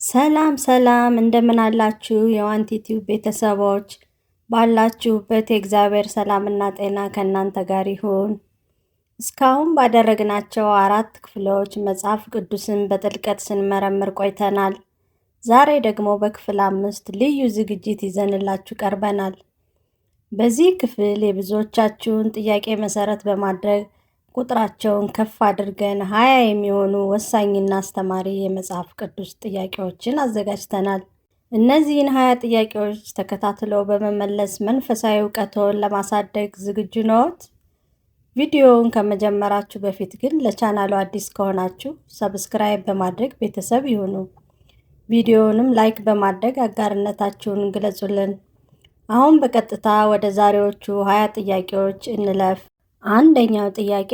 ሰላም ሰላም እንደምን አላችሁ የዋንቲ ቲዩብ ቤተሰቦች ባላችሁበት የእግዚአብሔር ሰላምና ጤና ከእናንተ ጋር ይሁን። እስካሁን ባደረግናቸው 4 ክፍሎች መጽሐፍ ቅዱስን በጥልቀት ስንመረምር ቆይተናል። ዛሬ ደግሞ በክፍል 5 ልዩ ዝግጅት ይዘንላችሁ ቀርበናል። በዚህ ክፍል የብዙዎቻችሁን ጥያቄ መሰረት በማድረግ ቁጥራቸውን ከፍ አድርገን 20 የሚሆኑ ወሳኝና አስተማሪ የመጽሐፍ ቅዱስ ጥያቄዎችን አዘጋጅተናል። እነዚህን 20 ጥያቄዎች ተከታትለው በመመለስ መንፈሳዊ ዕውቀቶን ለማሳደግ ዝግጁ ነዎት? ቪዲዮውን ከመጀመራችሁ በፊት ግን ለቻናሉ አዲስ ከሆናችሁ ሰብስክራይብ በማድረግ ቤተሰብ ይሁኑ። ቪዲዮውንም ላይክ በማድረግ አጋርነታችሁን ግለጹልን። አሁን በቀጥታ ወደ ዛሬዎቹ 20 ጥያቄዎች እንለፍ። አንደኛው ጥያቄ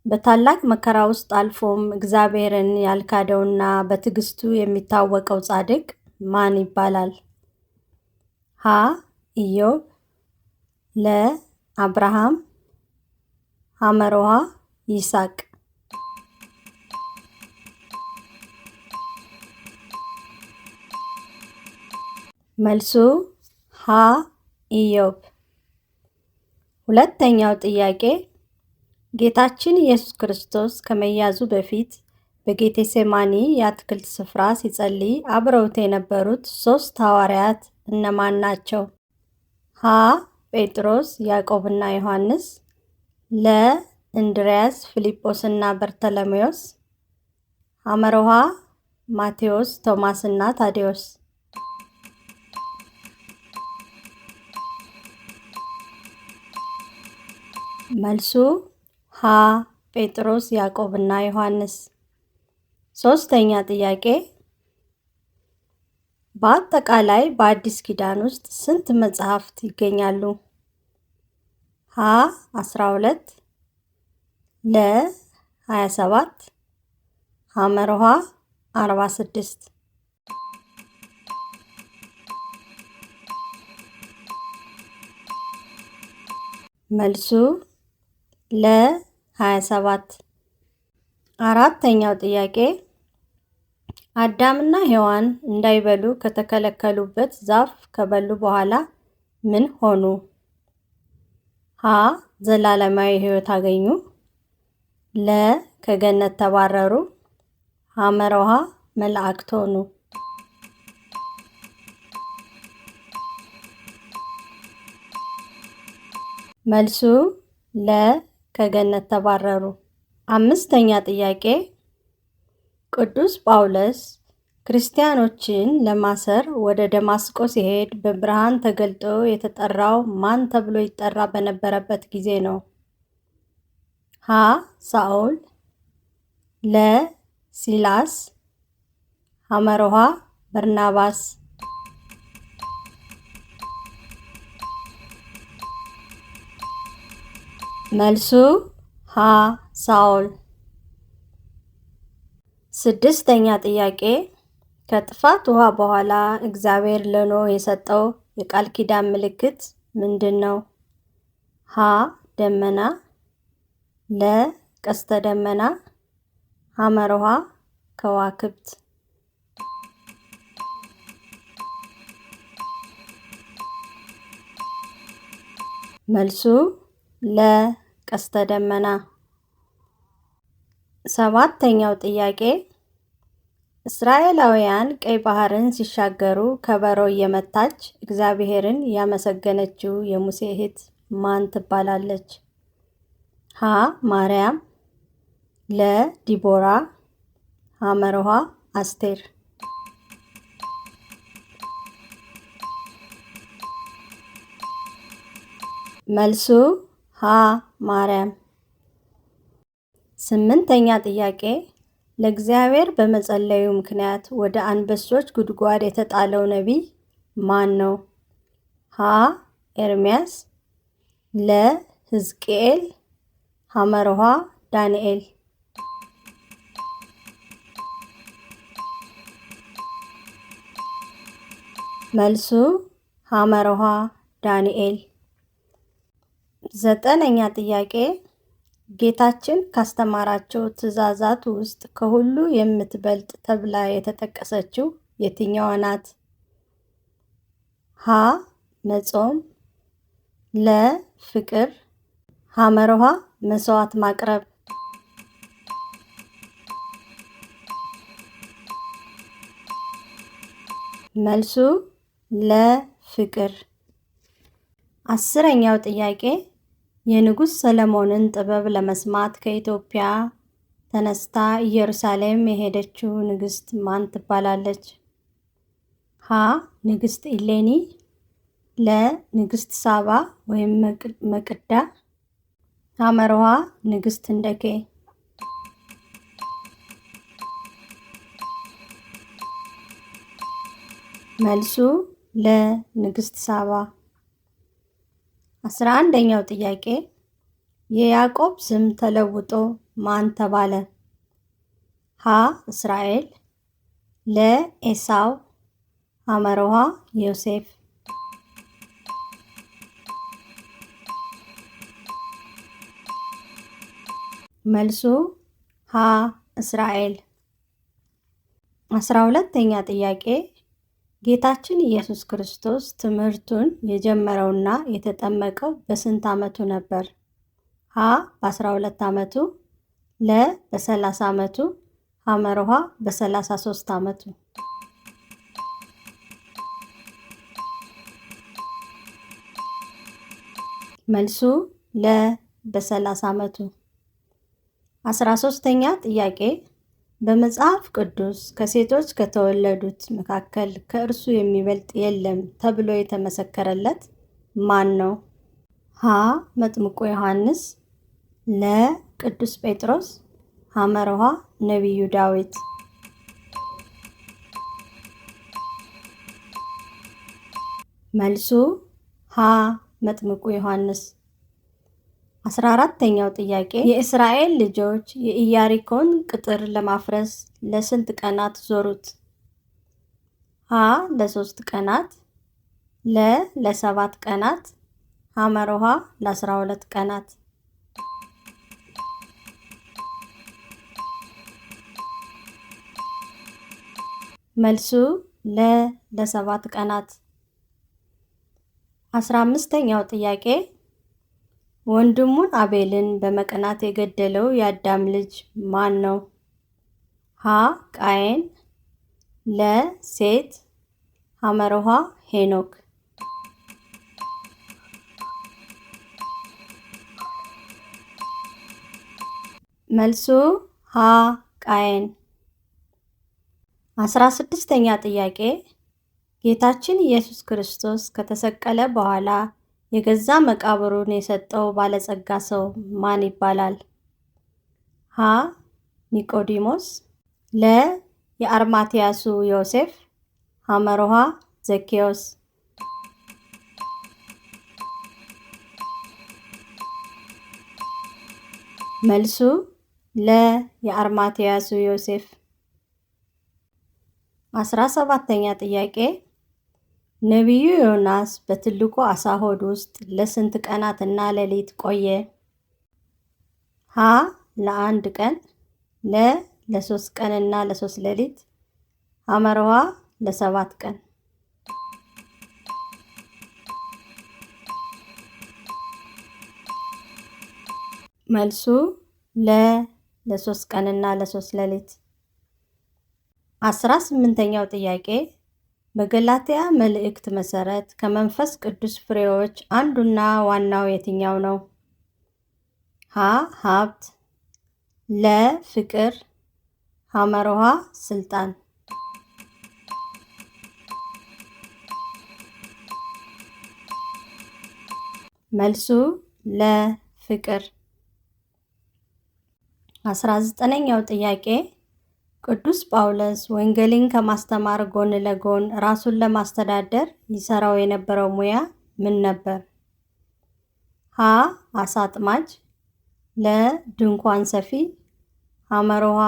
በታላቅ መከራ ውስጥ አልፎም እግዚአብሔርን ያልካደውና በትዕግስቱ የሚታወቀው ጻድቅ ማን ይባላል? ሀ ኢዮብ፣ ለ አብርሃም፣ ሐመሮሃ ይስሐቅ። መልሱ ሀ ኢዮብ። ሁለተኛው ጥያቄ ጌታችን ኢየሱስ ክርስቶስ ከመያዙ በፊት በጌቴሴማኒ የአትክልት ስፍራ ሲጸልይ አብረውት የነበሩት 3 ሐዋርያት እነማን ናቸው? ሀ ጴጥሮስ፣ ያዕቆብና ዮሐንስ፣ ለ እንድርያስ፣ ፊልጶስና በርተሎሜዎስ፣ ሐመሮሃ ማቴዎስ፣ ቶማስና ታዴዎስ። መልሱ ሀ ጴጥሮስ፣ ያዕቆብና ዮሐንስ። ሶስተኛ ጥያቄ በአጠቃላይ በአዲስ ኪዳን ውስጥ ስንት መጽሐፍት ይገኛሉ? ሀ 12፣ ለ 27፣ ሐመሮሃ 46። መልሱ ለ 27። አራተኛው ጥያቄ አዳምና ሔዋን እንዳይበሉ ከተከለከሉበት ዛፍ ከበሉ በኋላ ምን ሆኑ? ሀ ዘላለማዊ ሕይወት አገኙ፣ ለ ከገነት ተባረሩ፣ ሐመሮሃ መላእክት ሆኑ። መልሱ ለ ከገነት ተባረሩ። አምስተኛ ጥያቄ ቅዱስ ጳውሎስ ክርስቲያኖችን ለማሰር ወደ ደማስቆ ሲሄድ በብርሃን ተገልጦ የተጠራው ማን ተብሎ ይጠራ በነበረበት ጊዜ ነው? ሀ ሳኦል፣ ለ ሲላስ፣ ሐመሮሃ በርናባስ። መልሱ ሀ ሳኦል። ስድስተኛ ጥያቄ ከጥፋት ውሃ በኋላ እግዚአብሔር ለኖህ የሰጠው የቃል ኪዳን ምልክት ምንድን ነው? ሀ ደመና፣ ለ ቀስተ ደመና፣ ሐመሮሃ ከዋክብት። መልሱ ለ ቀስተ ደመና። ሰባተኛው ጥያቄ እስራኤላውያን ቀይ ባህርን ሲሻገሩ ከበሮ እየመታች እግዚአብሔርን ያመሰገነችው የሙሴ እህት ማን ትባላለች? ሀ ማርያም፣ ለ ዲቦራ፣ ሐመሮሃ አስቴር። መልሱ ሀ ማርያም። ስምንተኛ ጥያቄ ለእግዚአብሔር በመጸለዩ ምክንያት ወደ አንበሶች ጉድጓድ የተጣለው ነቢይ ማን ነው? ሀ ኤርምያስ፣ ለ ሕዝቅኤል፣ ሐመሮሃ ዳንኤል። መልሱ ሐመሮሃ ዳንኤል። ዘጠነኛ ጥያቄ ጌታችን ካስተማራቸው ትእዛዛት ውስጥ ከሁሉ የምትበልጥ ተብላ የተጠቀሰችው የትኛዋ ናት? ሀ. መጾም፣ ለ. ፍቅር፣ ሐመርሃ መስዋዕት ማቅረብ። መልሱ ለ. ፍቅር። 10ኛው ጥያቄ የንጉሥ ሰለሞንን ጥበብ ለመስማት ከኢትዮጵያ ተነስታ ኢየሩሳሌም የሄደችው ንግሥት ማን ትባላለች? ሀ. ንግሥት ኢሌኒ፣ ለ. ንግሥት ሳባ ወይም መቅዳ፣ ሐመርሃ ንግሥት ህንደኬ። መልሱ ለ. ንግሥት ሳባ። 11ኛው ጥያቄ የያዕቆብ ስም ተለውጦ ማን ተባለ? ሀ. እስራኤል፣ ለ. ኤሳው፣ ሐመርሃ ዮሴፍ። መልሱ ሀ. እስራኤል። 12ኛ ጥያቄ ጌታችን ኢየሱስ ክርስቶስ ትምህርቱን የጀመረውና የተጠመቀው በስንት ዓመቱ ነበር? ሀ. በ12 ዓመቱ፣ ለ. በ30 ዓመቱ፣ ሐመርሃ በ33 ዓመቱ። መልሱ ለ. በ30 ዓመቱ። 13ኛ ጥያቄ በመጽሐፍ ቅዱስ ከሴቶች ከተወለዱት መካከል ከእርሱ የሚበልጥ የለም ተብሎ የተመሰከረለት ማን ነው? ሀ. መጥምቁ ዮሐንስ፣ ለ. ቅዱስ ጴጥሮስ፣ ሐመርሃ ነቢዩ ዳዊት። መልሱ ሀ. መጥምቁ ዮሐንስ። 14ኛው ጥያቄ የእስራኤል ልጆች የኢያሪኮን ቅጥር ለማፍረስ ለስንት ቀናት ዞሩት? ሀ. ለ3 ቀናት፣ ለ. ለ7 ቀናት፣ ሐመርሃ ለ12 ቀናት። መልሱ ለ. ለ7 ቀናት። 15ኛው ጥያቄ ወንድሙን አቤልን በመቅናት የገደለው የአዳም ልጅ ማን ነው? ሀ. ቃየን፣ ለ. ሴት፣ ሐመርሃ ሄኖክ። መልሱ ሀ. ቃየን። 16ኛ ጥያቄ ጌታችን ኢየሱስ ክርስቶስ ከተሰቀለ በኋላ የገዛ መቃብሩን የሰጠው ባለጸጋ ሰው ማን ይባላል? ሀ. ኒቆዲሞስ፣ ለ. የአርማትያሱ ዮሴፍ፣ ሐመርሃ ዘኬዎስ። መልሱ ለ. የአርማትያሱ ዮሴፍ። 17ኛ ጥያቄ ነቢዩ ዮናስ በትልቁ ዓሣ ሆድ ውስጥ ለስንት ቀናትና ሌሊት ቆየ? ሀ. ለ1 ቀን፣ ለ. ለ3 ቀንና ለ3 ሌሊት፣ ሐመርሃ ለ7 ቀን። መልሱ ለ. ለ3 ቀንና ለ3 ሌሊት። 18ኛው ጥያቄ በገላትያ መልእክት መሰረት ከመንፈስ ቅዱስ ፍሬዎች አንዱና ዋናው የትኛው ነው? ሀ. ሀብት፣ ለ. ፍቅር፣ ሐመርሃ ስልጣን። መልሱ ለ. ፍቅር። 19ኛው ጥያቄ ቅዱስ ጳውሎስ ወንጌልን ከማስተማር ጎን ለጎን ራሱን ለማስተዳደር ይሰራው የነበረው ሙያ ምን ነበር? ሀ. አሳ አጥማጅ፣ ለ. ድንኳን ሰፊ፣ ሐመርሃ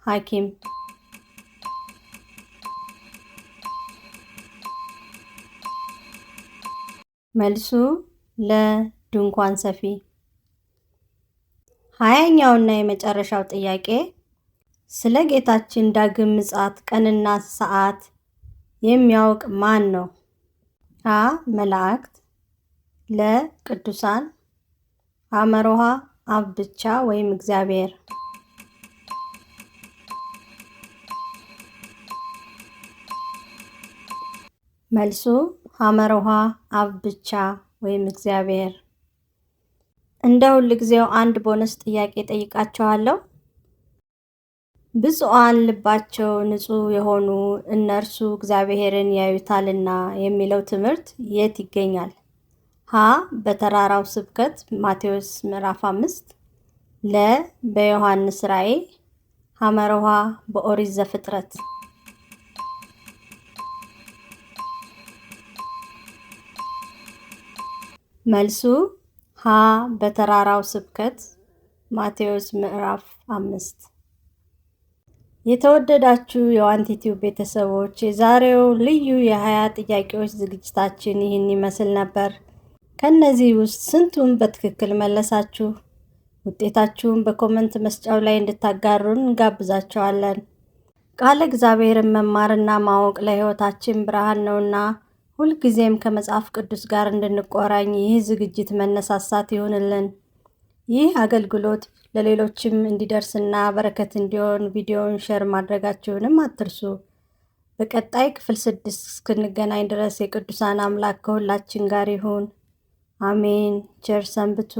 ሐኪም። መልሱ ለ. ድንኳን ሰፊ። 20ኛውና የመጨረሻው ጥያቄ ስለ ጌታችን ዳግም ምጽአት ቀንና ሰዓት የሚያውቅ ማን ነው? ሀ. መላእክት ለ. ቅዱሳን ሐመሮሃ አብ ብቻ ወይም እግዚአብሔር። መልሱ ሐመሮሃ አብ ብቻ ወይም እግዚአብሔር። እንደ ሁልጊዜው አንድ ቦነስ ጥያቄ ጠይቃቸዋለሁ። ብፁዓን ልባቸው ንጹሕ የሆኑ እነርሱ እግዚአብሔርን ያዩታልና የሚለው ትምህርት የት ይገኛል? ሀ. በተራራው ስብከት ማቴዎስ ምዕራፍ 5 ለ. በዮሐንስ ራእይ ሐመሮሃ በኦሪት ዘፍጥረት። መልሱ ሀ. በተራራው ስብከት ማቴዎስ ምዕራፍ 5። የተወደዳችሁ የዋንቲቲው ቤተሰቦች የዛሬው ልዩ የ20 ጥያቄዎች ዝግጅታችን ይህን ይመስል ነበር። ከነዚህ ውስጥ ስንቱን በትክክል መለሳችሁ? ውጤታችሁን በኮመንት መስጫው ላይ እንድታጋሩን እንጋብዛችኋለን። ቃለ እግዚአብሔርን መማርና ማወቅ ለሕይወታችን ብርሃን ነውና ሁልጊዜም ከመጽሐፍ ቅዱስ ጋር እንድንቆራኝ ይህ ዝግጅት መነሳሳት ይሁንልን። ይህ አገልግሎት ለሌሎችም እንዲደርስና በረከት እንዲሆን ቪዲዮውን ሼር ማድረጋችሁንም አትርሱ። በቀጣይ ክፍል 6 እስክንገናኝ ድረስ የቅዱሳን አምላክ ከሁላችን ጋር ይሁን። አሜን። ቸር ሰንብቱ።